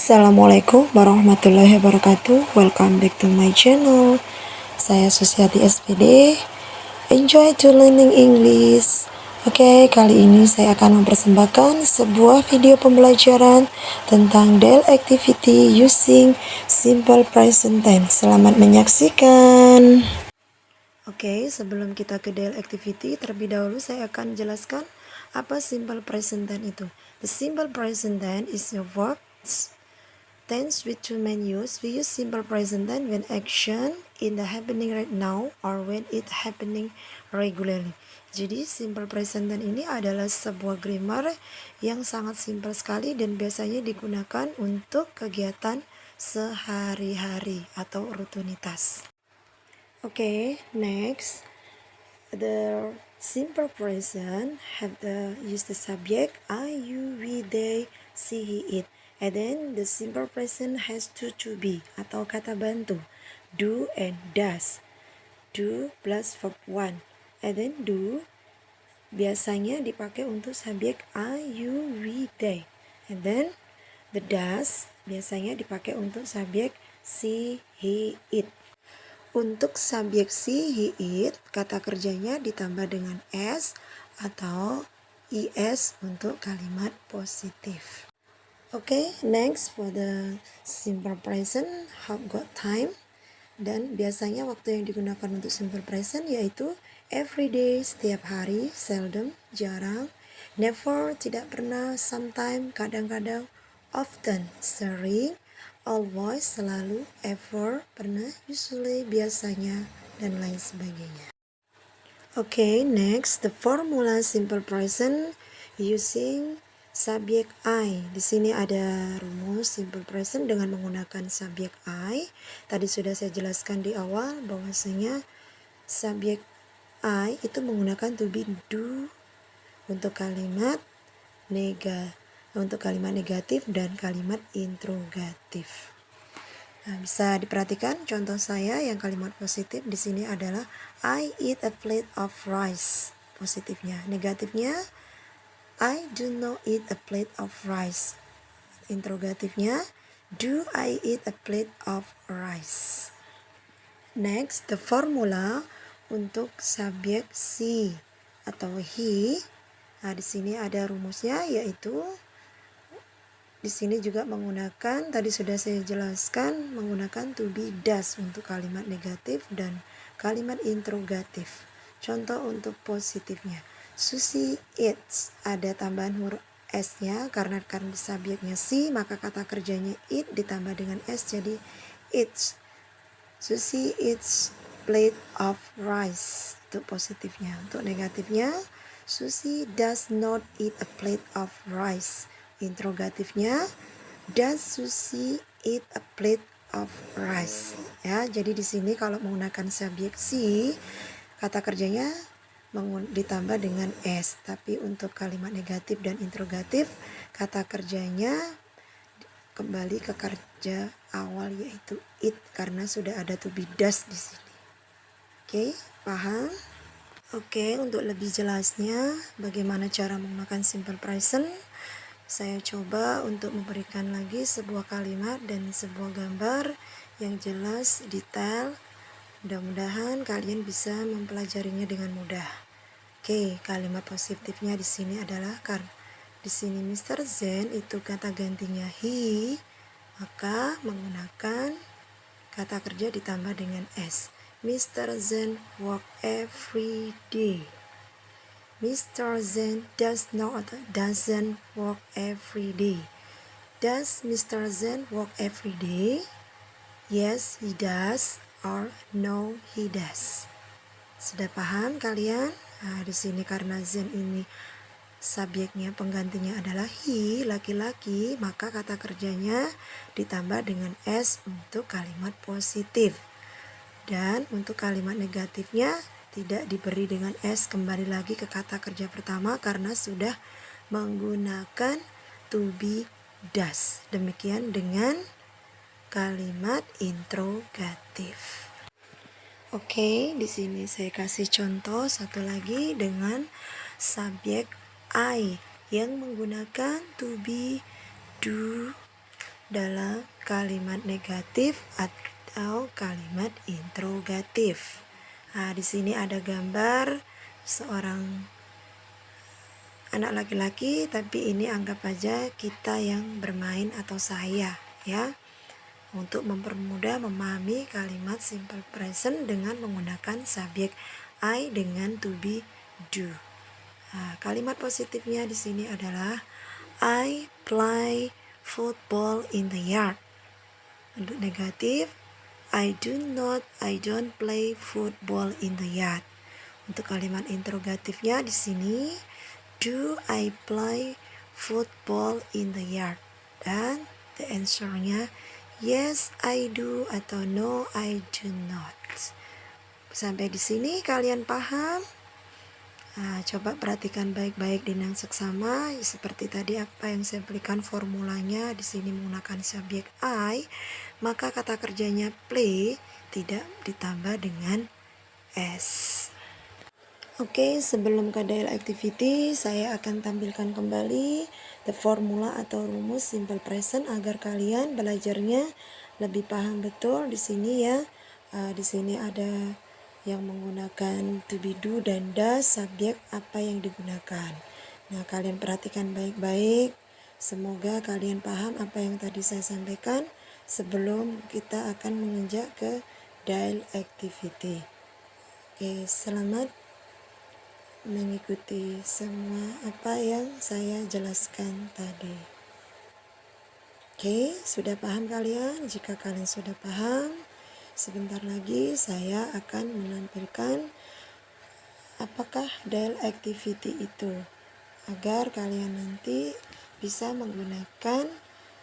Assalamualaikum warahmatullahi wabarakatuh. Welcome back to my channel. Saya Susiati SPD. Enjoy to learning English. Oke, kali ini saya akan mempersembahkan sebuah video pembelajaran tentang daily activity using simple present tense. Selamat menyaksikan. Oke, sebelum kita ke daily activity, terlebih dahulu saya akan jelaskan apa simple present tense itu. The simple present tense is a verb tense with two main use. We use simple present tense when action in the happening right now or when it happening regularly. Jadi simple present tense ini adalah sebuah grammar yang sangat simpel sekali dan biasanya digunakan untuk kegiatan sehari-hari atau rutinitas. Oke, next. The simple present have use the subject I, you, we, they, she, he, it. And then the simple present has to be atau kata bantu do and does. Do plus verb one. And then do biasanya dipakai untuk subjek I, you, we, they. And then the does biasanya dipakai untuk subjek she, he, it. Untuk subjek she, he, it, kata kerjanya ditambah dengan s atau is untuk kalimat positif. Oke, next for the simple present, have got time. Dan biasanya waktu yang digunakan untuk simple present yaitu every day, setiap hari, seldom, jarang, never, tidak pernah, sometime, kadang-kadang, often, sering, always, selalu, ever, pernah, usually, biasanya, dan lain sebagainya. Oke, next, the formula simple present using subjek I. Di sini ada rumus simple present dengan menggunakan subjek I. Tadi sudah saya jelaskan di awal bahwasanya subjek I itu menggunakan to be do untuk kalimat negatif dan kalimat interrogatif. Nah, bisa diperhatikan contoh saya yang kalimat positif di sini adalah I eat a plate of rice. Positifnya, negatifnya I do not eat a plate of rice. Interrogatifnya, do I eat a plate of rice? Next, the formula untuk subjek she atau he. Nah, di sini ada rumusnya yaitu di sini juga menggunakan, tadi sudah saya jelaskan, menggunakan to be does untuk kalimat negatif dan kalimat interrogatif. Contoh untuk positifnya. Susie eats, ada tambahan huruf S-nya karena subjeknya she, maka kata kerjanya eat ditambah dengan S jadi eats. Susie eats plate of rice. Untuk positifnya. Untuk negatifnya, Susie does not eat a plate of rice. Interrogatifnya, does Susie eat a plate of rice? Ya, jadi di sini kalau menggunakan subjek she, kata kerjanya ditambah dengan s, tapi untuk kalimat negatif dan interrogatif kata kerjanya kembali ke kerja awal yaitu it karena sudah ada to be does di sini. Oke, paham? Oke, untuk lebih jelasnya bagaimana cara menggunakan simple present, saya coba untuk memberikan lagi sebuah kalimat dan sebuah gambar yang jelas, detail. Mudah-mudahan kalian bisa mempelajarinya dengan mudah. Oke, kalimat positifnya di sini adalah di sini Mr. Zen itu kata gantinya he, maka menggunakan kata kerja ditambah dengan s. Mr. Zen work every day. Mr. Zen doesn't work every day. Does Mr. Zen work every day? Yes, he does. Or no, he does. Sudah paham kalian? Nah, di sini karena Zen ini subjeknya penggantinya adalah he, laki-laki, maka kata kerjanya ditambah dengan s untuk kalimat positif. Dan untuk kalimat negatifnya tidak diberi dengan s, kembali lagi ke kata kerja pertama karena sudah menggunakan to be does. Demikian dengan kalimat interrogatif. Oke, di sini saya kasih contoh satu lagi dengan subjek I yang menggunakan to be, do, dalam kalimat negatif atau kalimat interrogatif. Nah, di sini ada gambar seorang anak laki-laki, tapi ini anggap aja kita yang bermain atau saya ya. Untuk mempermudah memahami kalimat simple present dengan menggunakan subjek I dengan to be do. Nah, kalimat positifnya di sini adalah I play football in the yard. Untuk negatif, I don't play football in the yard. Untuk kalimat interrogatifnya di sini, do I play football in the yard? Dan the answer-nya yes I do atau no I do not. Sampai di sini kalian paham? Nah, coba perhatikan baik-baik dengan seksama. Seperti tadi apa yang saya berikan formulanya, di sini menggunakan subjek I, maka kata kerjanya play tidak ditambah dengan S. Oke, sebelum ke daily activity, saya akan tampilkan kembali the formula atau rumus simple present agar kalian belajarnya lebih paham betul di sini ya. Di sini ada yang menggunakan to be do dan does, subjek apa yang digunakan. Nah, kalian perhatikan baik-baik. Semoga kalian paham apa yang tadi saya sampaikan sebelum kita akan menginjak ke daily activity. Oke, selamat mengikuti semua apa yang saya jelaskan tadi. Oke, sudah paham kalian? Jika kalian sudah paham, sebentar lagi saya akan menampilkan apakah daily activity itu agar kalian nanti bisa menggunakan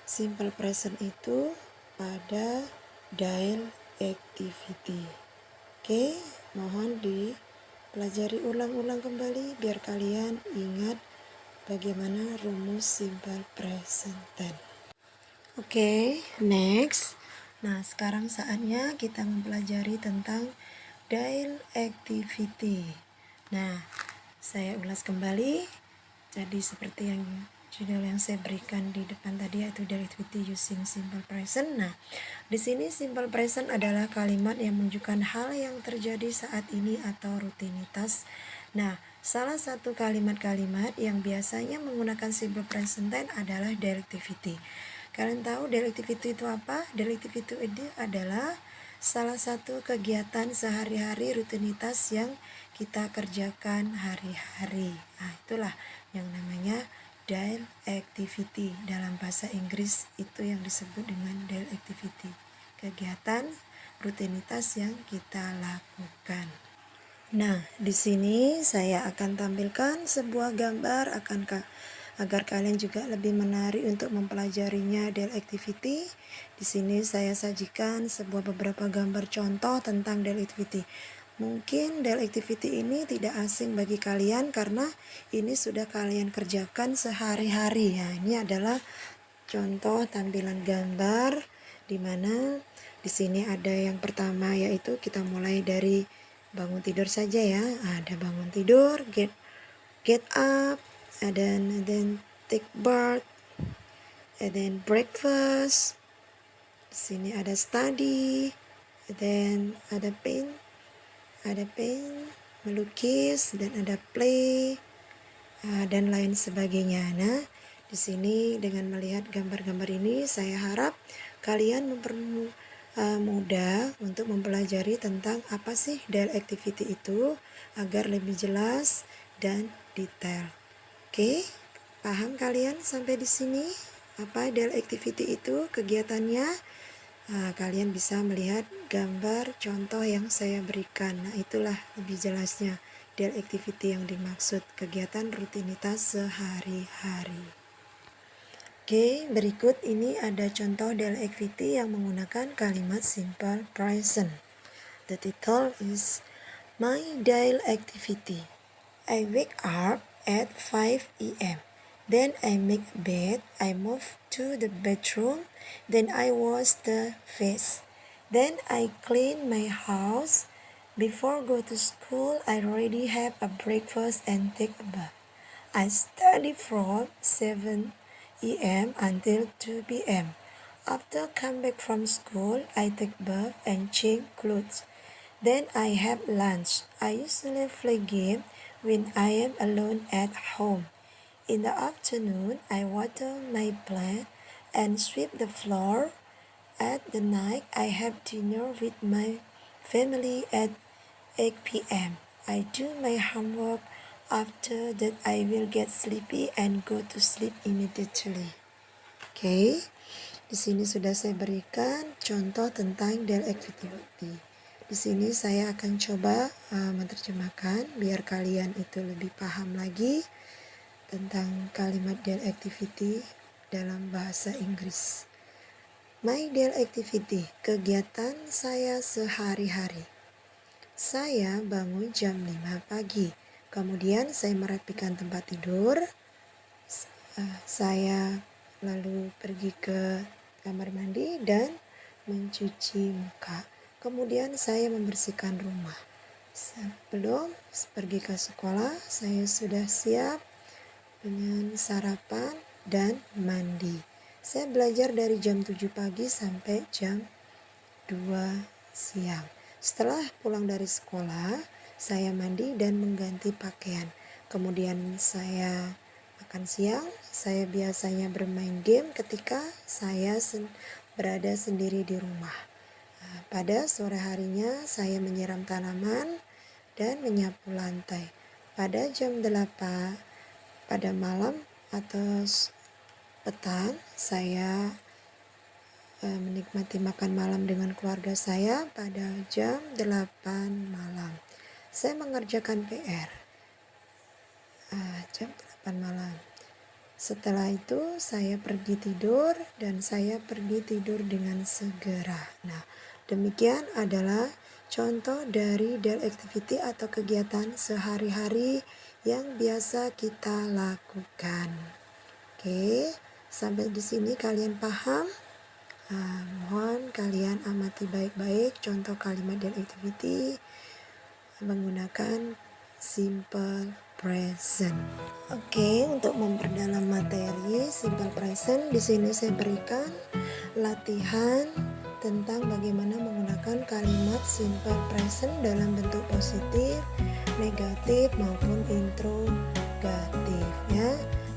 simple present itu pada daily activity. Oke, mohon dipelajari ulang-ulang kembali biar kalian ingat bagaimana rumus simple present tense. Oke, next. Nah, sekarang saatnya kita mempelajari tentang daily activity. Nah, saya ulas kembali. Jadi seperti yang judul yang saya berikan di depan tadi, yaitu daily activity using simple present. Nah, di sini simple present adalah kalimat yang menunjukkan hal yang terjadi saat ini atau rutinitas. Nah, salah satu kalimat-kalimat yang biasanya menggunakan simple present tense adalah daily activity. Kalian tahu daily activity itu apa? Daily activity itu adalah salah satu kegiatan sehari-hari rutinitas yang kita kerjakan hari-hari. Nah, itulah yang namanya daily activity. Dalam bahasa Inggris itu yang disebut dengan daily activity. Kegiatan rutinitas yang kita lakukan. Nah, di sini saya akan tampilkan sebuah gambar agar kalian juga lebih menarik untuk mempelajarinya daily activity. Di sini saya sajikan beberapa gambar contoh tentang daily activity. Mungkin daily activity ini tidak asing bagi kalian karena ini sudah kalian kerjakan sehari-hari ya. Ini adalah contoh tampilan gambar di mana di sini ada yang pertama, yaitu kita mulai dari bangun tidur saja ya. Ada bangun tidur, get up, and then take bath, and then breakfast. Di sini ada study, and then ada paint, melukis, dan ada play, dan lain sebagainya. Nah, di sini dengan melihat gambar-gambar ini, saya harap kalian mudah untuk mempelajari tentang apa sih daily activity itu agar lebih jelas dan detail. Oke, paham kalian sampai di sini? Apa daily activity itu kegiatannya? Nah, kalian bisa melihat gambar contoh yang saya berikan. Nah, itulah lebih jelasnya daily activity yang dimaksud, kegiatan rutinitas sehari-hari. Oke, berikut ini ada contoh daily activity yang menggunakan kalimat simple present. The title is My Daily Activity. I wake up at 5 a.m. Then I make a bed, I move to the bedroom, then I wash the face. Then I clean my house. Before go to school, I already have a breakfast and take a bath. I study from 7 a.m. until 2 p.m. After come back from school, I take bath and change clothes. Then I have lunch. I usually play game when I am alone at home. In the afternoon, I water my plant and sweep the floor. At the night, I have dinner with my family at 8 p.m. I do my homework. After that, I will get sleepy and go to sleep immediately. Oke, di sini sudah saya berikan contoh tentang daily activity. Di sini saya akan coba menerjemahkan biar kalian itu lebih paham lagi tentang kalimat daily activity dalam bahasa Inggris. My daily activity, kegiatan saya sehari-hari. Saya bangun jam 5 pagi. Kemudian saya merapikan tempat tidur. Saya lalu pergi ke kamar mandi dan mencuci muka. Kemudian saya membersihkan rumah. Sebelum pergi ke sekolah, saya sudah siap dengan sarapan dan mandi. Saya belajar dari jam 7 pagi sampai jam 2 siang. Setelah pulang dari sekolah, saya mandi dan mengganti pakaian. Kemudian saya makan siang. Saya biasanya bermain game ketika saya berada sendiri di rumah. Pada sore harinya saya menyiram tanaman dan menyapu lantai. Pada jam 8 pada malam atau petang saya menikmati makan malam dengan keluarga saya pada jam 8 malam. Saya mengerjakan PR jam 8 malam. Setelah itu saya pergi tidur dan saya pergi tidur dengan segera. Nah, demikian adalah contoh dari daily activity atau kegiatan sehari-hari yang biasa kita lakukan. Oke, sampai di sini kalian paham? Mohon kalian amati baik-baik contoh kalimat daily activity menggunakan simple present. Oke, untuk memperdalam materi simple present, di sini saya berikan latihan tentang bagaimana menggunakan kalimat simple present dalam bentuk positif, negatif maupun interrogatif ya.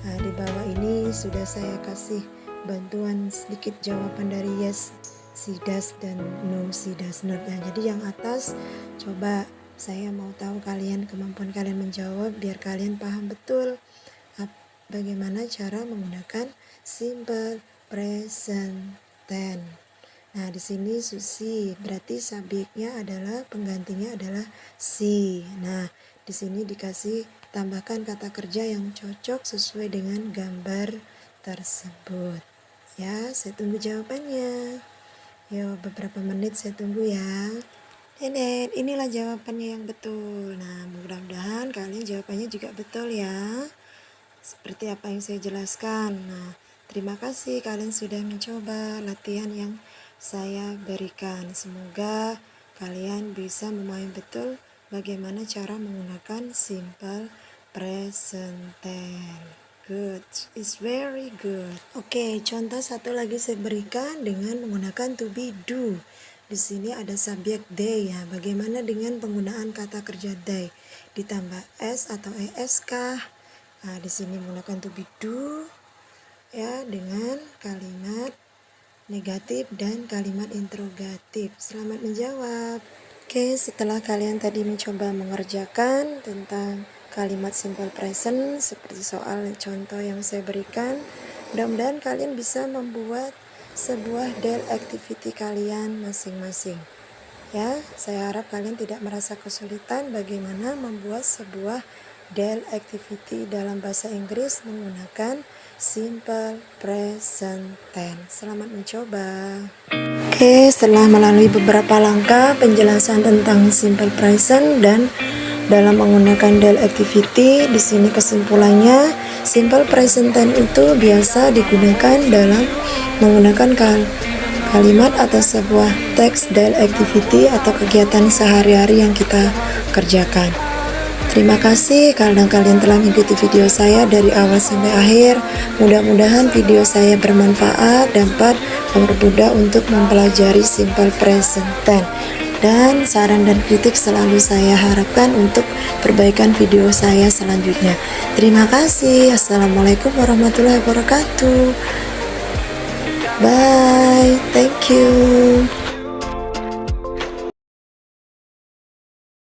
Nah, di bawah ini sudah saya kasih bantuan sedikit jawaban dari yes, she does dan no, she does not. Nah, jadi yang atas coba saya mau tahu kemampuan kalian menjawab biar kalian paham betul bagaimana cara menggunakan simple present tense. Nah, di sini Susi berarti subjeknya adalah penggantinya adalah she. Nah, di sini dikasih tambahkan kata kerja yang cocok sesuai dengan gambar tersebut. Ya, saya tunggu jawabannya. Yo, beberapa menit saya tunggu ya. Nenek, inilah jawabannya yang betul. Nah, mudah-mudahan kalian jawabannya juga betul ya. Seperti apa yang saya jelaskan. Nah, terima kasih kalian sudah mencoba latihan yang saya berikan. Semoga kalian bisa memahami betul bagaimana cara menggunakan simple present tense. Good, it's very good. Oke, contoh satu lagi saya berikan dengan menggunakan to be do. Di sini ada subjek they ya. Bagaimana dengan penggunaan kata kerja they? Ditambah s atau es kah? Nah, di sini menggunakan to be do ya dengan kalimat negatif dan kalimat interrogatif. Selamat menjawab. Oke, setelah kalian tadi mencoba mengerjakan tentang kalimat simple present seperti soal contoh yang saya berikan, mudah-mudahan kalian bisa membuat sebuah daily activity kalian masing-masing. Ya, saya harap kalian tidak merasa kesulitan bagaimana membuat sebuah daily activity dalam bahasa Inggris menggunakan simple present tense. Selamat mencoba. Oke, setelah melalui beberapa langkah penjelasan tentang simple present dan dalam menggunakan daily activity, di sini kesimpulannya simple present tense itu biasa digunakan dalam menggunakan kalimat atau sebuah teks daily activity atau kegiatan sehari-hari yang kita kerjakan. Terima kasih karena kalian telah mengikuti video saya dari awal sampai akhir. Mudah-mudahan video saya bermanfaat, dapat mempermudah untuk mempelajari simple present tense. Dan saran dan kritik selalu saya harapkan untuk perbaikan video saya selanjutnya. Terima kasih. Assalamualaikum warahmatullahi wabarakatuh. Bye. Thank you.